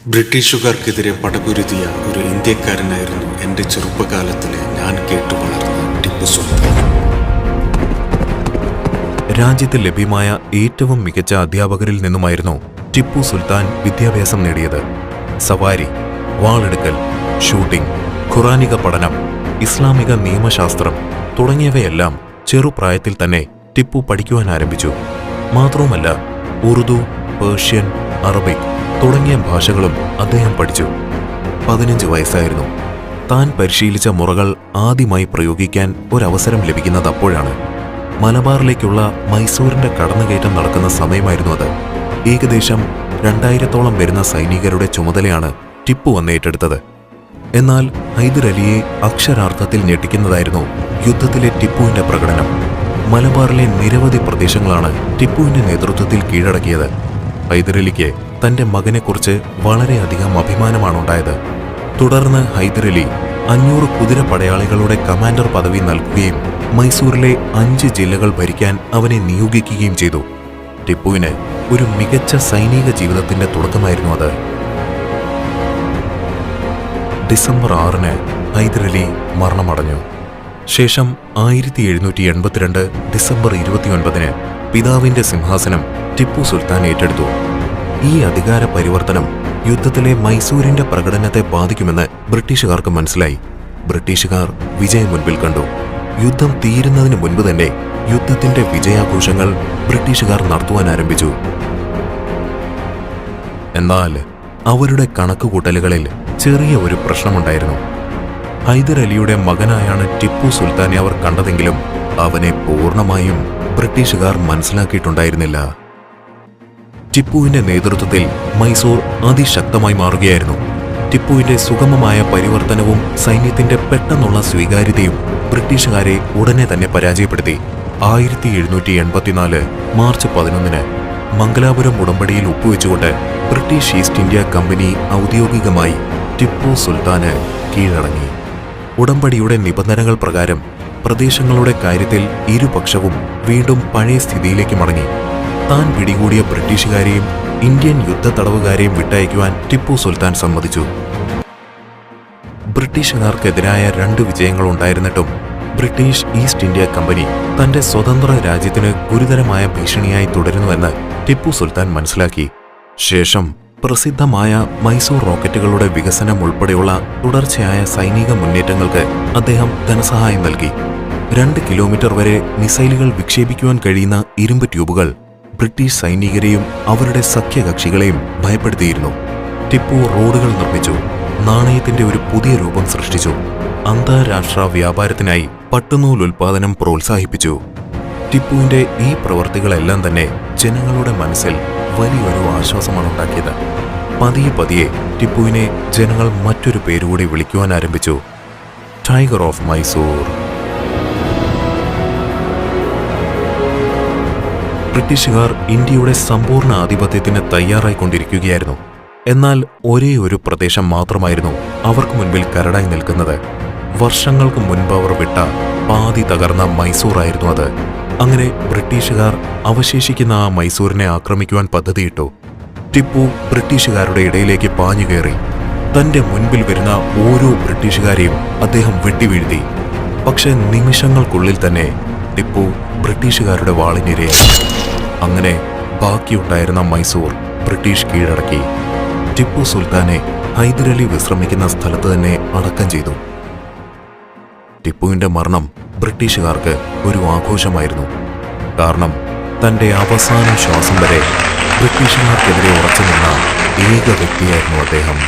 ബ്രിട്ടീഷുകാർക്കെതിരെ പടപൊരുതിയ ഒരു ഇന്ത്യക്കാരനായിരുന്നു എൻ്റെ ചെറുപ്പകാലത്തിലെ ഞാൻ കേട്ടു വളർന്ന ടിപ്പു സുൽത്താൻ. രാജ്യത്ത് ലഭ്യമായ ഏറ്റവും മികച്ച അധ്യാപകരിൽ നിന്നുമായിരുന്നു ടിപ്പു സുൽത്താൻ വിദ്യാഭ്യാസം നേടിയത്. സവാരി, വാളെടുക്കൽ, ഷൂട്ടിംഗ്, ഖുറാനിക പഠനം, ഇസ്ലാമിക നിയമശാസ്ത്രം തുടങ്ങിയവയെല്ലാം ചെറുപ്രായത്തിൽ തന്നെ ടിപ്പു പഠിക്കുവാൻ ആരംഭിച്ചു. മാത്രവുമല്ല, ഉറുദു, പേർഷ്യൻ, അറബിക് തുടങ്ങിയ ഭാഷകളും അദ്ദേഹം പഠിച്ചു. 15 വയസ്സായിരുന്നു. താൻ പരിശീലിച്ച മുറകൾ ആദ്യമായി പ്രയോഗിക്കാൻ ഒരവസരം ലഭിക്കുന്നത് അപ്പോഴാണ്. മലബാറിലേക്കുള്ള മൈസൂരിന്റെ കടന്നുകയറ്റം നടക്കുന്ന സമയമായിരുന്നു അത്. ഏകദേശം 2000-ഓളം വരുന്ന സൈനികരുടെ ചുമതലയാണ് ടിപ്പു അന്ന് ഏറ്റെടുത്തത്. എന്നാൽ ഹൈദർ അലിയെ അക്ഷരാർത്ഥത്തിൽ ഞെട്ടിക്കുന്നതായിരുന്നു യുദ്ധത്തിലെ ടിപ്പുവിന്റെ പ്രകടനം. മലബാറിലെ നിരവധി പ്രദേശങ്ങളാണ് ടിപ്പുവിന്റെ നേതൃത്വത്തിൽ കീഴടക്കിയത്. ഹൈദർ അലിക്ക് തന്റെ മകനെക്കുറിച്ച് വളരെയധികം അഭിമാനമാണുണ്ടായത്. തുടർന്ന് ഹൈദർ അലി 500 കുതിര പടയാളികളുടെ കമാൻഡർ പദവി നൽകുകയും മൈസൂരിലെ 5 ജില്ലകൾ ഭരിക്കാൻ അവനെ നിയോഗിക്കുകയും ചെയ്തു. ടിപ്പുവിന് ഒരു മികച്ച സൈനിക ജീവിതത്തിന്റെ തുടക്കമായിരുന്നു അത്. ഡിസംബർ 6-ന് ഹൈദർ അലി മരണമടഞ്ഞു. ശേഷം 1782 ഡിസംബർ 29-ന് പിതാവിന്റെ സിംഹാസനം ടിപ്പു സുൽത്താൻ ഏറ്റെടുത്തു. ഈ അധികാര പരിവർത്തനം യുദ്ധത്തിലെ മൈസൂരിന്റെ പ്രകടനത്തെ ബാധിക്കുമെന്ന് ബ്രിട്ടീഷുകാർക്ക് മനസ്സിലായി. ബ്രിട്ടീഷുകാർ വിജയം മുൻപിൽ കണ്ടു. യുദ്ധം തീരുന്നതിന് മുൻപ് തന്നെ യുദ്ധത്തിന്റെ വിജയാഘോഷങ്ങൾ ബ്രിട്ടീഷുകാർ നടത്തുവാൻ ആരംഭിച്ചു. എന്നാൽ അവരുടെ കണക്കുകൂട്ടലുകളിൽ ചെറിയ ഒരു പ്രശ്നമുണ്ടായിരുന്നു. ഹൈദർ അലിയുടെ മകനായാണ് ടിപ്പു സുൽത്താനെ അവർ കണ്ടതെങ്കിലും അവനെ പൂർണ്ണമായും ബ്രിട്ടീഷുകാർ മനസ്സിലാക്കിയിട്ടുണ്ടായിരുന്നില്ല. ടിപ്പുവിന്റെ നേതൃത്വത്തിൽ മൈസൂർ അതിശക്തമായി മാറുകയായിരുന്നു. ടിപ്പുവിന്റെ സുഗമമായ പരിവർത്തനവും സൈന്യത്തിന്റെ പെട്ടെന്നുള്ള സ്വീകാര്യതയും ബ്രിട്ടീഷുകാരെ ഉടനെ തന്നെ പരാജയപ്പെടുത്തി. 1784 മാർച്ച് 11-ന് മംഗലാപുരം ഉടമ്പടിയിൽ ഒപ്പുവെച്ചുകൊണ്ട് ബ്രിട്ടീഷ് ഈസ്റ്റ് ഇന്ത്യ കമ്പനി ഔദ്യോഗികമായി ടിപ്പു സുൽത്താന് കീഴടങ്ങി. ഉടമ്പടിയുടെ നിബന്ധനകൾ പ്രകാരം പ്രദേശങ്ങളുടെ കാര്യത്തിൽ ഇരുപക്ഷവും വീണ്ടും പഴയ സ്ഥിതിയിലേക്ക് മടങ്ങി. താൻ പിടികൂടിയ ബ്രിട്ടീഷുകാരെയും ഇന്ത്യൻ യുദ്ധ തടവുകാരെയും വിട്ടയക്കുവാൻ ടിപ്പു സുൽത്താൻ സമ്മതിച്ചു. ബ്രിട്ടീഷുകാർക്കെതിരായ 2 വിജയങ്ങളുണ്ടായിരുന്നിട്ടും ബ്രിട്ടീഷ് ഈസ്റ്റ് ഇന്ത്യ കമ്പനി തന്റെ സ്വതന്ത്ര രാജ്യത്തിന് ഗുരുതരമായ ഭീഷണിയായി തുടരുന്നുവെന്ന് ടിപ്പു സുൽത്താൻ മനസ്സിലാക്കി. ശേഷം പ്രസിദ്ധമായ മൈസൂർ റോക്കറ്റുകളുടെ വികസനം ഉൾപ്പെടെയുള്ള തുടർച്ചയായ സൈനിക മുന്നേറ്റങ്ങൾക്ക് അദ്ദേഹം ധനസഹായം നൽകി. 2 കിലോമീറ്റർ വരെ മിസൈലുകൾ വിക്ഷേപിക്കുവാൻ കഴിയുന്ന ഇരുമ്പ് ട്യൂബുകൾ ബ്രിട്ടീഷ് സൈനികരെയും അവരുടെ സഖ്യകക്ഷികളെയും ഭയപ്പെടുത്തിയിരുന്നു. ടിപ്പു റോഡുകൾ നിർമ്മിച്ചു. നാണയത്തിന്റെ ഒരു പുതിയ രൂപം സൃഷ്ടിച്ചു. അന്താരാഷ്ട്ര വ്യാപാരത്തിനായി പട്ടുനൂൽ ഉൽപാദനം പ്രോത്സാഹിപ്പിച്ചു. ടിപ്പുവിന്റെ ഈ പ്രവർത്തികളെല്ലാം തന്നെ ജനങ്ങളുടെ മനസ്സിൽ വലിയൊരു ആശ്വാസമാണ് ഉണ്ടാക്കിയത്. പതിയെ പതിയെ ടിപ്പുവിനെ ജനങ്ങൾ മറ്റൊരു പേരുകൂടി വിളിക്കുവാൻ ആരംഭിച്ചു: ടൈഗർ ഓഫ് മൈസൂർ. ബ്രിട്ടീഷുകാർ ഇന്ത്യയുടെ സമ്പൂർണ്ണ ആധിപത്യത്തിന് തയ്യാറായിക്കൊണ്ടിരിക്കുകയായിരുന്നു. എന്നാൽ ഒരേ ഒരു പ്രദേശം മാത്രമായിരുന്നു അവർക്ക് മുൻപിൽ കരടായി നിൽക്കുന്നത്. വർഷങ്ങൾക്ക് മുൻപ് അവർ വിട്ട പാതി തകർന്ന മൈസൂറായിരുന്നു അത്. അങ്ങനെ ബ്രിട്ടീഷുകാർ അവശേഷിക്കുന്ന ആ മൈസൂരിനെ ആക്രമിക്കുവാൻ പദ്ധതിയിട്ടു. ടിപ്പു ബ്രിട്ടീഷുകാരുടെ ഇടയിലേക്ക് പാഞ്ഞുകയറി. തന്റെ മുൻപിൽ വരുന്ന ഓരോ ബ്രിട്ടീഷുകാരെയും അദ്ദേഹം വെട്ടിവീഴ്ത്തി. പക്ഷെ നിമിഷങ്ങൾക്കുള്ളിൽ തന്നെ ടിപ്പു ബ്രിട്ടീഷുകാരുടെ വാളിനിരയായി. അങ്ങനെ ബാക്കിയുണ്ടായിരുന്ന മൈസൂർ ബ്രിട്ടീഷ് കീഴടക്കി. ടിപ്പു സുൽത്താനെ ഹൈദർ അലി വിശ്രമിക്കുന്ന സ്ഥലത്ത് തന്നെ അടക്കം ചെയ്തു. ടിപ്പുവിന്റെ മരണം ബ്രിട്ടീഷുകാർക്ക് ഒരു ആഘോഷമായിരുന്നു. കാരണം തന്റെ അവസാന ശ്വാസം വരെ ബ്രിട്ടീഷുകാർക്കെതിരെ ഉറച്ചു നിന്ന ഏക വ്യക്തിയായിരുന്നു അദ്ദേഹം.